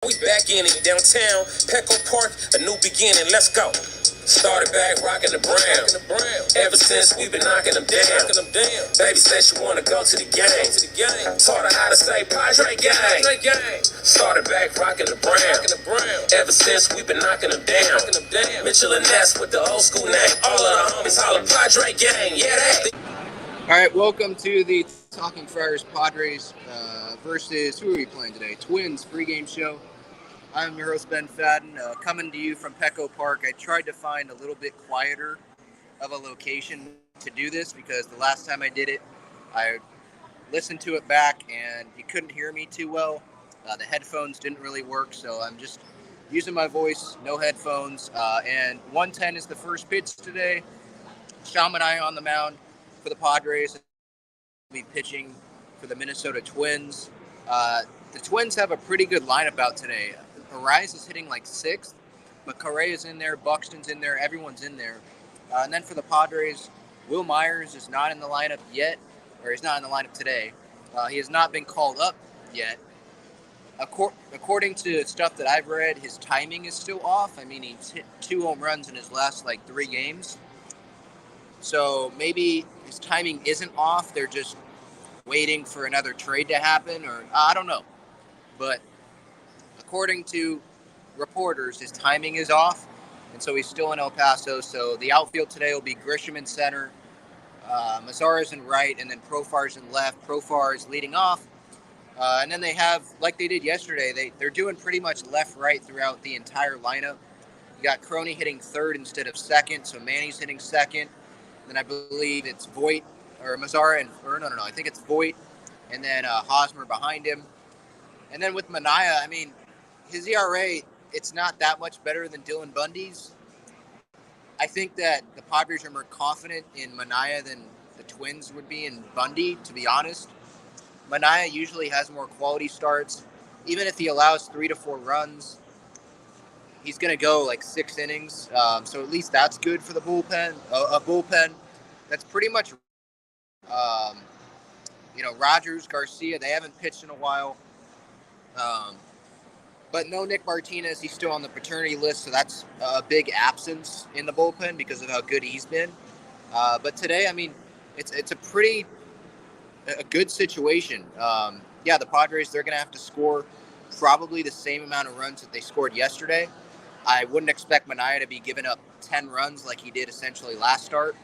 We back in it downtown, Petco Park, a new beginning, let's go. Started back rocking the brown. Ever since we been knocking them down. Baby said she wanna go to the game. Taught her how to say Padre gang. Started back rocking the brown. Ever since we been knocking them down. Mitchell and Ness with the old school name. All of the homies holler Padre gang. Yeah, that. All right, welcome to the Talking Friars Padres versus, who are we playing today? Twins pregame show. I'm your host, Ben Fadden, coming to you from Petco Park. I tried to find a little bit quieter of a location to do this because the last time I did it, I listened to it back and you couldn't hear me too well. The headphones didn't really work, so I'm just using my voice, no headphones. And 110 is the first pitch today. Sham and I on the mound for the Padres. Will be pitching for the Minnesota Twins. The Twins have a pretty good lineup out today. Arise is hitting like sixth, but Correa's in there, Buxton's in there, everyone's in there. And then for the Padres, Will Myers is not in the lineup yet, or he's not in the lineup today. He has not been called up yet. According to stuff that I've read, his timing is still off. I mean, he's hit 2 home runs in his last 3 games. So maybe his timing isn't off. They're just waiting for another trade to happen, or I don't know. But according to reporters, his timing is off, and so he's still in El Paso. So the outfield today will be Grisham in center, Mazara's in right, and then Profar's in left. Profar is leading off. And then they have, like they did yesterday, they're doing pretty much left-right throughout the entire lineup. You got Crony hitting third instead of second, so Manny's hitting second. Then I believe it's Voit, or Mazara, I think it's Voit, and then Hosmer behind him. And then with Manaea, I mean, his ERA, it's not that much better than Dylan Bundy's. I think that the Padres are more confident in Manaea than the Twins would be in Bundy, to be honest. Manaea usually has more quality starts. Even if he allows 3 to 4 runs, he's going to go 6 innings. So at least that's good for the bullpen. A bullpen that's pretty much, Rogers, Garcia, they haven't pitched in a while. But no Nick Martinez, he's still on the paternity list, so that's a big absence in the bullpen because of how good he's been. But today, I mean, it's a good situation. The Padres, they're going to have to score probably the same amount of runs that they scored yesterday. I wouldn't expect Manaea to be giving up 10 runs like he did essentially last start,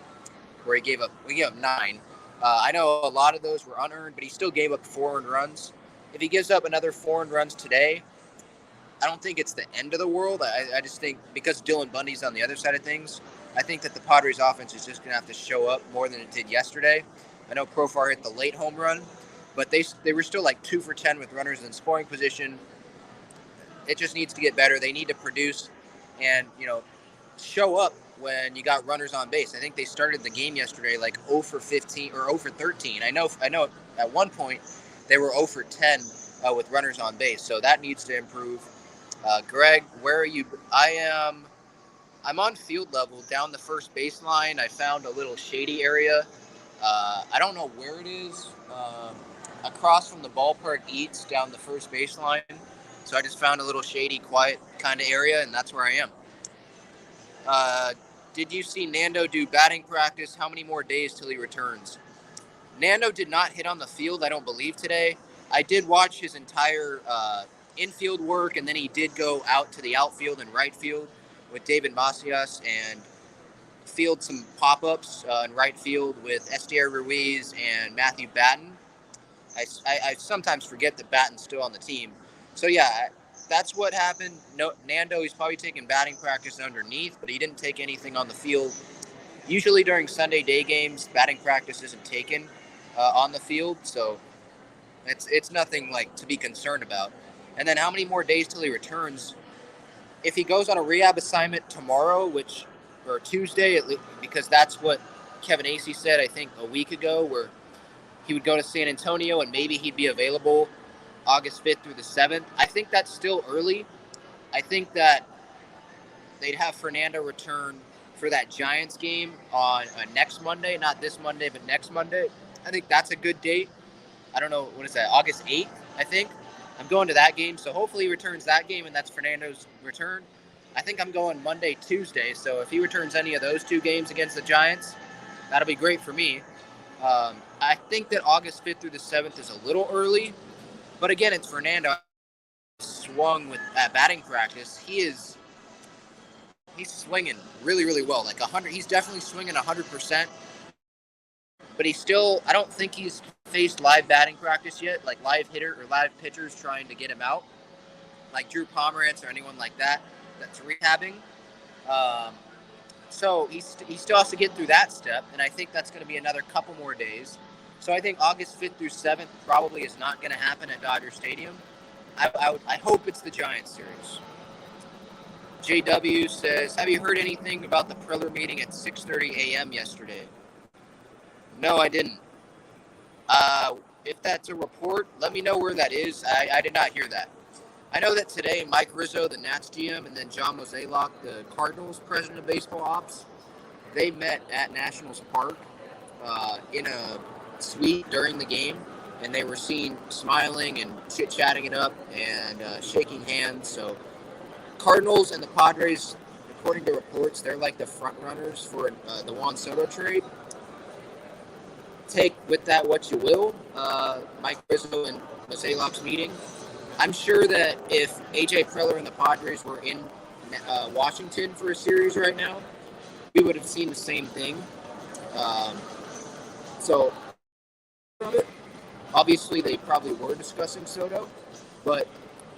where he gave up 9. I know a lot of those were unearned, but he still gave up 4 earned runs. If he gives up another 4 earned runs today, I don't think it's the end of the world. I just think because Dylan Bundy's on the other side of things, I think that the Padres offense is just going to have to show up more than it did yesterday. I know Profar hit the late home run, but they were still 2 for 10 with runners in scoring position. It just needs to get better. They need to produce and, show up when you got runners on base. I think they started the game yesterday 0 for 15 or 0 for 13. I know at one point they were 0 for 10 with runners on base, so that needs to improve. Greg, where are you? I'm on field level down the first baseline. I found a little shady area. I don't know where it is. Across from the ballpark eats down the first baseline. So I just found a little shady, quiet kind of area, and that's where I am. Did you see Nando do batting practice? How many more days till he returns? Nando did not hit on the field, I don't believe, today. I did watch his entire infield work, and then he did go out to the outfield and right field with David Macias and field some pop-ups in right field with Estier Ruiz and Matthew Batten. I sometimes forget that Batten's still on the team. So, yeah, that's what happened. No, Nando, he's probably taking batting practice underneath, but he didn't take anything on the field. Usually during Sunday day games, batting practice isn't taken on the field, so it's nothing to be concerned about. And then how many more days till he returns? If he goes on a rehab assignment tomorrow, or Tuesday, because that's what Kevin Acee said, I think, a week ago, where he would go to San Antonio and maybe he'd be available August 5th through the 7th. I think that's still early. I think that they'd have Fernando return for that Giants game on next Monday, not this Monday, but next Monday. I think that's a good date. I don't know, what is that, August 8th, I think. I'm going to that game, so hopefully he returns that game, and that's Fernando's return. I think I'm going Monday, Tuesday, so if he returns any of those 2 games against the Giants, that'll be great for me. I think that August 5th through the 7th is a little early, but again, it's Fernando. Swung with at batting practice. He's swinging really, really well, like 100. He's definitely swinging 100%, but I don't think he's faced live batting practice yet, like live hitter or live pitchers trying to get him out, like Drew Pomerantz or anyone like that that's rehabbing. So he still has to get through that step, and I think that's going to be another couple more days. So I think August 5th through 7th probably is not going to happen at Dodger Stadium. I hope it's the Giants series. JW says, have you heard anything about the Preller meeting at 6:30 a.m. yesterday? No, I didn't. If that's a report, let me know where that is. I did not hear that. I know that today Mike Rizzo, the Nats GM, and then John Mozeliak, the Cardinals president of baseball ops, they met at Nationals Park in a suite during the game, and they were seen smiling and chit-chatting it up and shaking hands. So Cardinals and the Padres, according to reports, they're like the front runners for the Juan Soto trade. Take with that what you will. Mike Rizzo and Mozeliak's meeting. I'm sure that if A.J. Preller and the Padres were in Washington for a series right now, we would have seen the same thing. So, obviously, they probably were discussing Soto, but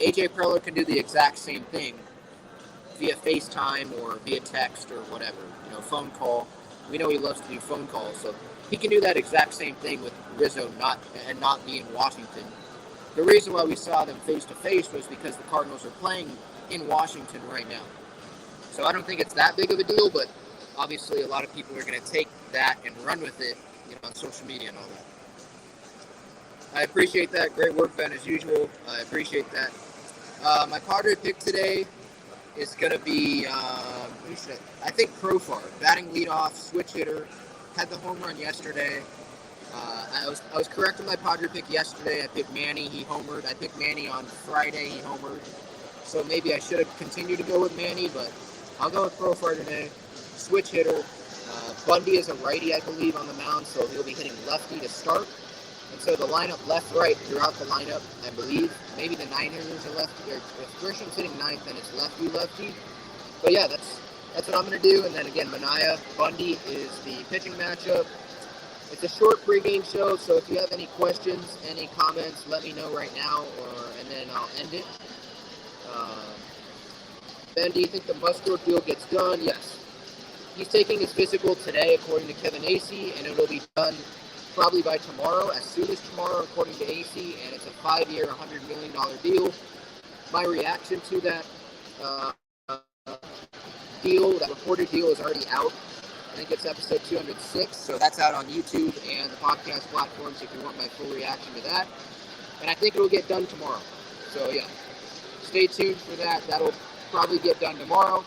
A.J. Preller can do the exact same thing via FaceTime or via text or whatever, phone call. We know he loves to do phone calls, so he can do that exact same thing with Rizzo not being in Washington. The reason why we saw them face-to-face was because the Cardinals are playing in Washington right now. So I don't think it's that big of a deal, but obviously a lot of people are going to take that and run with it, on social media and all that. I appreciate that. Great work, Ben, as usual. I appreciate that. My Padre pick today is going to be, I think Profar, batting leadoff, switch hitter, had the home run yesterday. I was correct on my Padre pick yesterday. I picked Manny, he homered. I picked Manny on Friday, he homered. So maybe I should have continued to go with Manny, but I'll go with Profar today. Switch hitter. Bundy is a righty, I believe, on the mound, so he'll be hitting lefty to start. And so the lineup left-right throughout the lineup, I believe. Maybe the nine hitters are lefty. Or if Grisham's hitting ninth, then it's lefty-lefty. But yeah, that's what I'm going to do. And then again, Manaea, Bundy is the pitching matchup. It's a short pregame show, so if you have any questions, any comments, let me know right now, and then I'll end it. Ben, do you think the Musgrove deal gets done? Yes. He's taking his physical today, according to Kevin Acee, and it'll be done probably by tomorrow, as soon as tomorrow, according to Acee, and it's a 5-year, $100 million deal. My reaction to that deal, that reported deal, is already out. I think it's episode 206, so that's out on YouTube and the podcast platforms if you want my full reaction to that. And I think it'll get done tomorrow. So yeah, stay tuned for that. That'll probably get done tomorrow.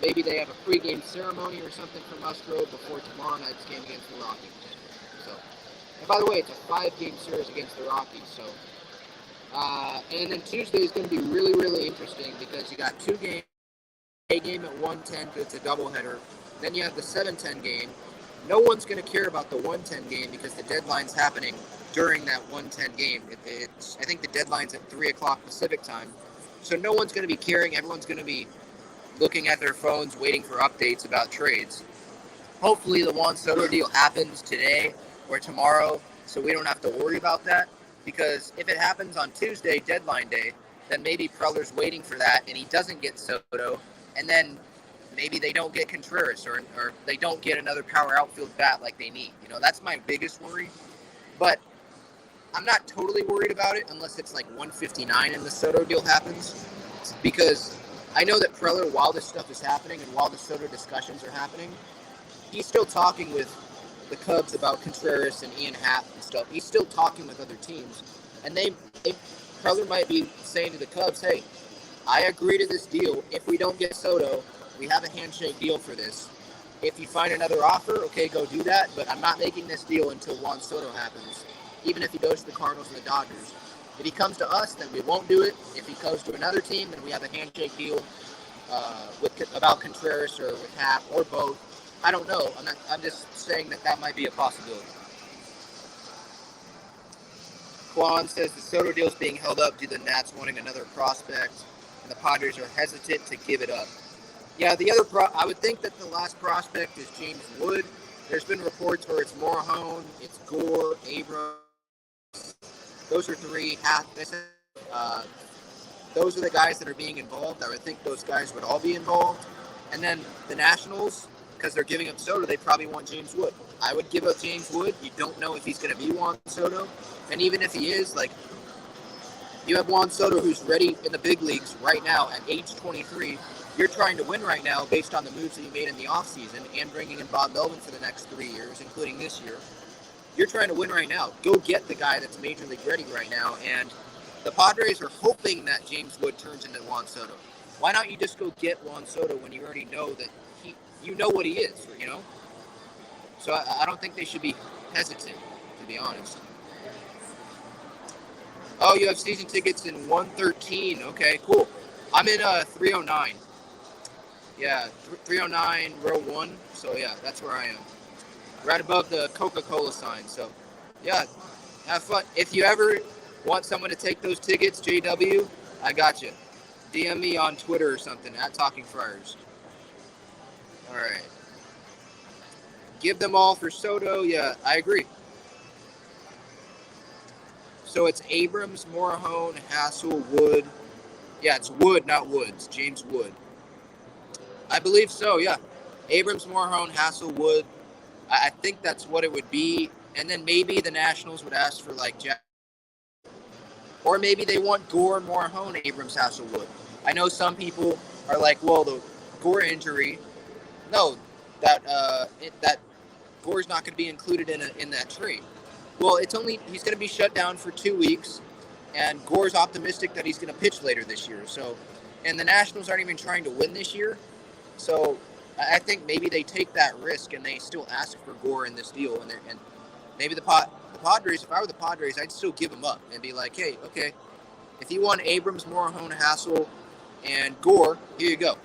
Maybe they have a pregame ceremony or something for Musgrove before tomorrow night's game against the Rockies. So, and by the way, it's a 5-game series against the Rockies. So, and then Tuesday is going to be really, really interesting because you got 2 games. A game at 1:10, it's a doubleheader. Then you have the 7:10 game. No one's going to care about the 1:10 game because the deadline's happening during that 1:10 game. I think the deadline's at 3 o'clock Pacific time. So no one's going to be caring. Everyone's going to be looking at their phones, waiting for updates about trades. Hopefully the Juan Soto deal happens today or tomorrow, so we don't have to worry about that. Because if it happens on Tuesday, deadline day, then maybe Preller's waiting for that and he doesn't get Soto, and then maybe they don't get Contreras or they don't get another power outfield bat like they need. That's my biggest worry. But I'm not totally worried about it unless it's like 159 and the Soto deal happens, because I know that Preller, while this stuff is happening and while the Soto discussions are happening, he's still talking with the Cubs about Contreras and Ian Happ and stuff. He's still talking with other teams. And Preller might be saying to the Cubs, hey, I agree to this deal. If we don't get Soto, we have a handshake deal for this. If you find another offer, okay, go do that. But I'm not making this deal until Juan Soto happens, even if he goes to the Cardinals or the Dodgers. If he comes to us, then we won't do it. If he goes to another team, then we have a handshake deal about Contreras or with Hap or both. I don't know. I'm just saying that might be a possibility. Quan says the Soto deal is being held up due to the Nats wanting another prospect, and the Padres are hesitant to give it up. Yeah, I would think that the last prospect is James Wood. There's been reports where it's Morahone, it's Gore, Abrams. Those are three. Those are the guys that are being involved. I would think those guys would all be involved. And then the Nationals, because they're giving up Soto, they probably want James Wood. I would give up James Wood. You don't know if he's going to be Juan Soto. And even if he is, like, you have Juan Soto who's ready in the big leagues right now at age 23. You're trying to win right now based on the moves that you made in the offseason and bringing in Bob Melvin for the next 3 years, including this year. You're trying to win right now. Go get the guy that's major league ready right now. And the Padres are hoping that James Wood turns into Juan Soto. Why not you just go get Juan Soto when you already know that you know what he is, you know? So I don't think they should be hesitant, to be honest. Oh, you have season tickets in 113. Okay, cool. I'm in 309. Yeah, 309, row 1. So, yeah, that's where I am. Right above the Coca-Cola sign. So, yeah, have fun. If you ever want someone to take those tickets, JW, I got you. DM me on Twitter or something, at Talking Friars. All right. Give them all for Soto. Yeah, I agree. So it's Abrams, Morahone, Hassel, Wood. Yeah, it's Wood, not Woods. James Wood. I believe so, yeah. Abrams, Morahone, Hassel, Wood. I think that's what it would be. And then maybe the Nationals would ask for, like, Jack. Or maybe they want Gore, Morahone, Abrams, Hassel, Wood. I know some people are like, well, the Gore injury, no, that Gore's not going to be included in that trade. Well, he's going to be shut down for 2 weeks, and Gore's optimistic that he's going to pitch later this year. So, and the Nationals aren't even trying to win this year. So I think maybe they take that risk and they still ask for Gore in this deal. And maybe the Padres, if I were the Padres, I'd still give them up and be like, hey, okay, if you want Abrams, Morahone, Hassel, and Gore, here you go.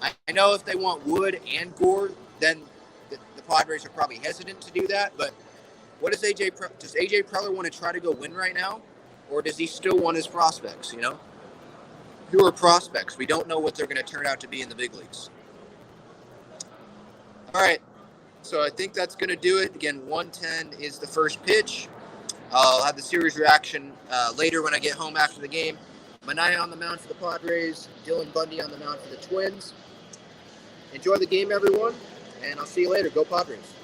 I know if they want Wood and Gore, then the Padres are probably hesitant to do that. But what does does AJ Preller want to try to go win right now? Or does he still want his prospects, you know? Who are prospects? We don't know what they're going to turn out to be in the big leagues. All right. So I think that's going to do it. Again, 110 is the first pitch. I'll have the series reaction later when I get home after the game. Manaya on the mound for the Padres. Dylan Bundy on the mound for the Twins. Enjoy the game, everyone, and I'll see you later. Go Padres.